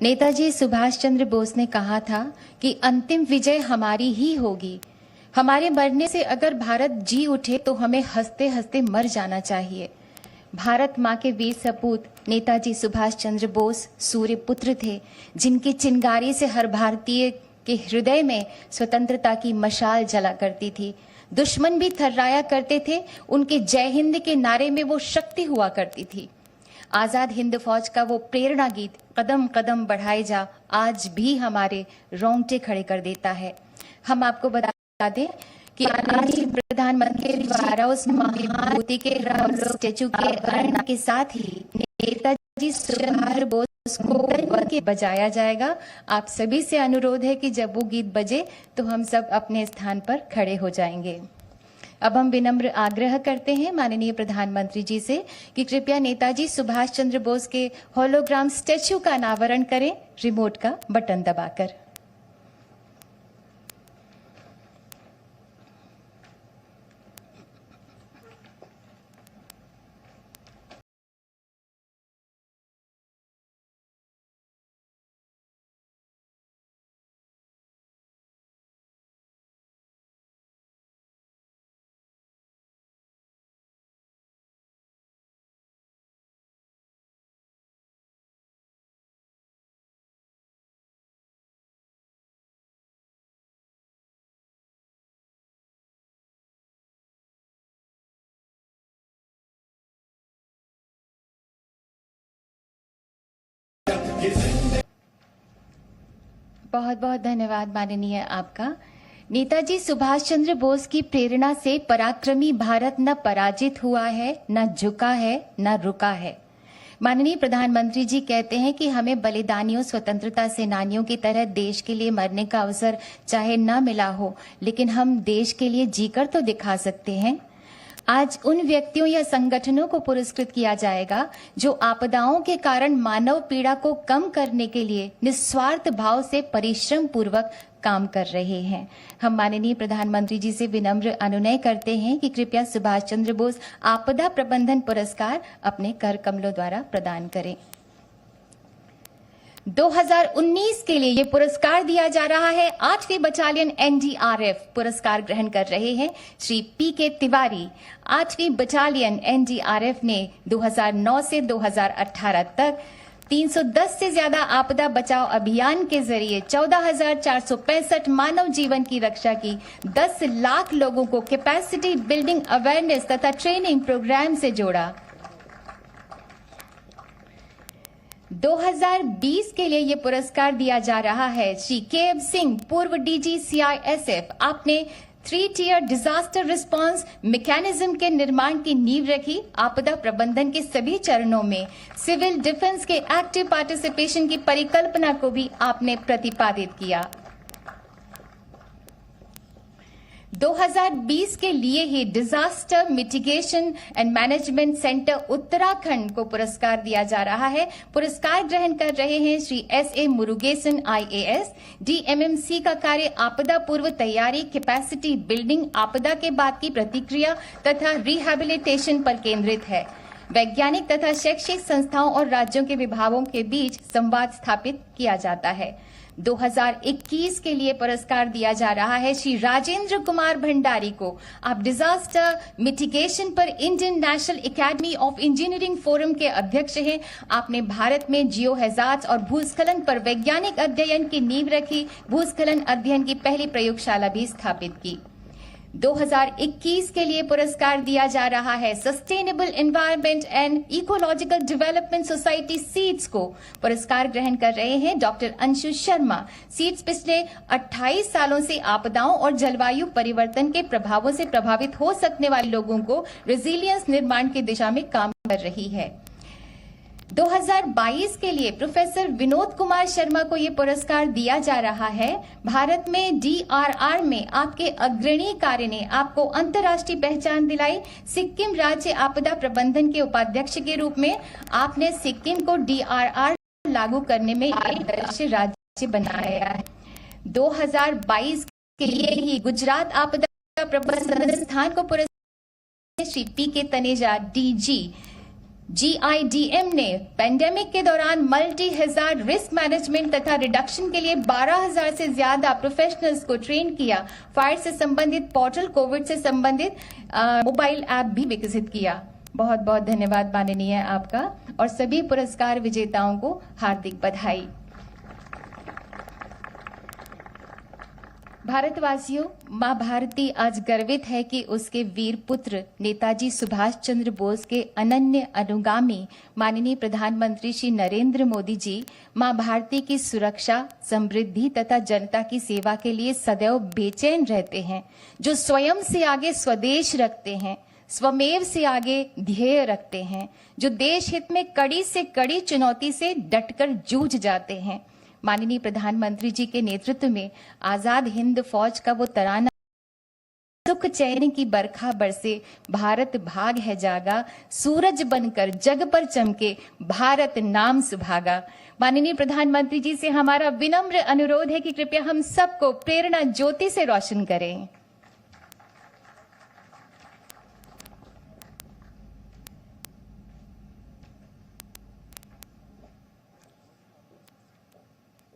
नेताजी सुभाष चंद्र बोस ने कहा था कि अंतिम विजय हमारी ही होगी। हमारे मरने से अगर भारत जी उठे तो हमें हंसते हंसते मर जाना चाहिए। भारत माँ के वीर सपूत नेताजी सुभाष चंद्र बोस सूर्य पुत्र थे, जिनकी चिंगारी से हर भारतीय के हृदय में स्वतंत्रता की मशाल जला करती थी। दुश्मन भी थर्राया करते थे। उनके जय हिंद के नारे में वो शक्ति हुआ करती थी। आजाद हिंद फौज का वो प्रेरणा गीत कदम कदम बढ़ाए जा आज भी हमारे रोंगटे खड़े कर देता है। हम आपको बता दें कि आज प्रधानमंत्री द्वारा उस महाभूति के स्टेचू के अनावरण के साथ ही नेताजी सुभाष बोस को बंद के बजाया जाएगा। आप सभी से अनुरोध है कि जब वो गीत बजे तो हम सब अपने स्थान पर खड़े हो जाएंगे। अब हम विनम्र आग्रह करते हैं माननीय प्रधानमंत्री जी से कि कृपया नेताजी सुभाष चंद्र बोस के होलोग्राम स्टैच्यू का अनावरण करें, रिमोट का बटन दबाकर। बहुत बहुत धन्यवाद माननीय आपका। नेताजी सुभाष चंद्र बोस की प्रेरणा से पराक्रमी भारत न पराजित हुआ है, न झुका है, न रुका है। माननीय प्रधानमंत्री जी कहते हैं कि हमें बलिदानियों, स्वतंत्रता सेनानियों की तरह देश के लिए मरने का अवसर चाहे न मिला हो, लेकिन हम देश के लिए जीकर तो दिखा सकते हैं। आज उन व्यक्तियों या संगठनों को पुरस्कृत किया जाएगा जो आपदाओं के कारण मानव पीड़ा को कम करने के लिए निस्वार्थ भाव से परिश्रम पूर्वक काम कर रहे हैं। हम माननीय प्रधानमंत्री जी से विनम्र अनुनय करते हैं कि कृपया सुभाष चंद्र बोस आपदा प्रबंधन पुरस्कार अपने कर कमलों द्वारा प्रदान करें। 2019 के लिए ये पुरस्कार दिया जा रहा है। 8वीं बटालियन एनडीआरएफ पुरस्कार ग्रहण कर रहे हैं श्री पीके तिवारी। 8वीं बटालियन एनडीआरएफ ने 2009 से 2018 तक 310 से ज्यादा आपदा बचाव अभियान के जरिए 14,465 मानव जीवन की रक्षा की। 10 लाख लोगों को कैपेसिटी बिल्डिंग, अवेयरनेस तथा ट्रेनिंग प्रोग्राम से जोड़ा। 2020 के लिए ये पुरस्कार दिया जा रहा है श्री के सिंह, पूर्व डीजी सीआईएसएफ। आपने 3 टियर डिजास्टर रिस्पांस मैकेनिज्म के निर्माण की नींव रखी। आपदा प्रबंधन के सभी चरणों में सिविल डिफेंस के एक्टिव पार्टिसिपेशन की परिकल्पना को भी आपने प्रतिपादित किया। 2020 के लिए ही disaster mitigation and management centre Uttarakhand को पुरस्कार दिया जा रहा है। पुरस्कार ग्रहण कर रहे हैं श्री एसए मुरुगेसन आईएएस। डीएमएमसी का कार्य आपदा पूर्व तैयारी, कैपेसिटी बिल्डिंग, आपदा के बाद की प्रतिक्रिया तथा रिहैबिलिटेशन पर केंद्रित है। वैज्ञानिक तथा शैक्षिक संस्थाओं और राज्यों के विभागों के बीच संवाद स्थापित किया जाता है। 2021 के लिए पुरस्कार दिया जा रहा है श्री राजेंद्र कुमार भंडारी को। आप डिजास्टर मिटिगेशन पर Indian national academy of engineering forum के अध्यक्ष हैं। आपने भारत में जियो हैजार्ड्स और भूस्खलन पर वैज्ञानिक अध्ययन की नींव रखी। भूस्खलन अध्ययन की पहली प्रयोगशाला भी स्थापित की। 2021 के लिए पुरस्कार दिया जा रहा है sustainable environment and ecological development society seeds को। पुरस्कार ग्रहण कर रहे हैं डॉक्टर अंशु शर्मा। सीड्स पिछले 28 सालों से आपदाओं और जलवायु परिवर्तन के प्रभावों से प्रभावित हो सकने वाले लोगों को रेजिलियंस निर्माण की दिशा में काम कर रही है। 2022 के लिए प्रोफेसर विनोद कुमार शर्मा को ये पुरस्कार दिया जा रहा है। भारत में डीआरआर में आपके अग्रणी कार्य ने आपको अंतर्राष्ट्रीय पहचान दिलाई। सिक्किम राज्य आपदा प्रबंधन के उपाध्यक्ष के रूप में आपने सिक्किम को डीआरआर लागू करने में आदर्श राज्य बनाया है। 2022 के लिए ही गुजरात आपदा प्रबंधन संस्थान को पुरस्कार श्री पीके तनेजा डीजी। GIDM ने पेंडेमिक के दौरान मल्टी हैजार्ड रिस्क मैनेजमेंट तथा रिडक्शन के लिए 12,000 से ज्यादा प्रोफेशनल्स को ट्रेन किया। फायर से संबंधित पोर्टल, कोविड से संबंधित मोबाइल ऐप भी विकसित किया। बहुत बहुत धन्यवाद माननीय आपका, और सभी पुरस्कार विजेताओं को हार्दिक बधाई। भारतवासियों, मां भारती आज गर्वित है कि उसके वीर पुत्र नेताजी सुभाष चंद्र बोस के अनन्य अनुगामी माननीय प्रधानमंत्री श्री नरेंद्र मोदी जी मां भारती की सुरक्षा, समृद्धि तथा जनता की सेवा के लिए सदैव बेचैन रहते हैं, जो स्वयं से आगे स्वदेश रखते हैं, स्वमेव से आगे ध्येय रखते हैं, जो देश हित में कड़ी से कड़ी चुनौती से डटकर जूझ जाते हैं। माननीय प्रधानमंत्री जी के नेतृत्व में आजाद हिंद फौज का वो तराना, सुख चैन की बरखा बरसे, भारत भाग है जागा, सूरज बनकर जग पर चमके, भारत नाम सुभागा। माननीय प्रधानमंत्री जी से हमारा विनम्र अनुरोध है कि कृपया हम सबको प्रेरणा ज्योति से रोशन करें।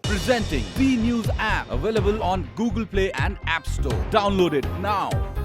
Presenting B News app, available on Google Play and App Store. Download it now.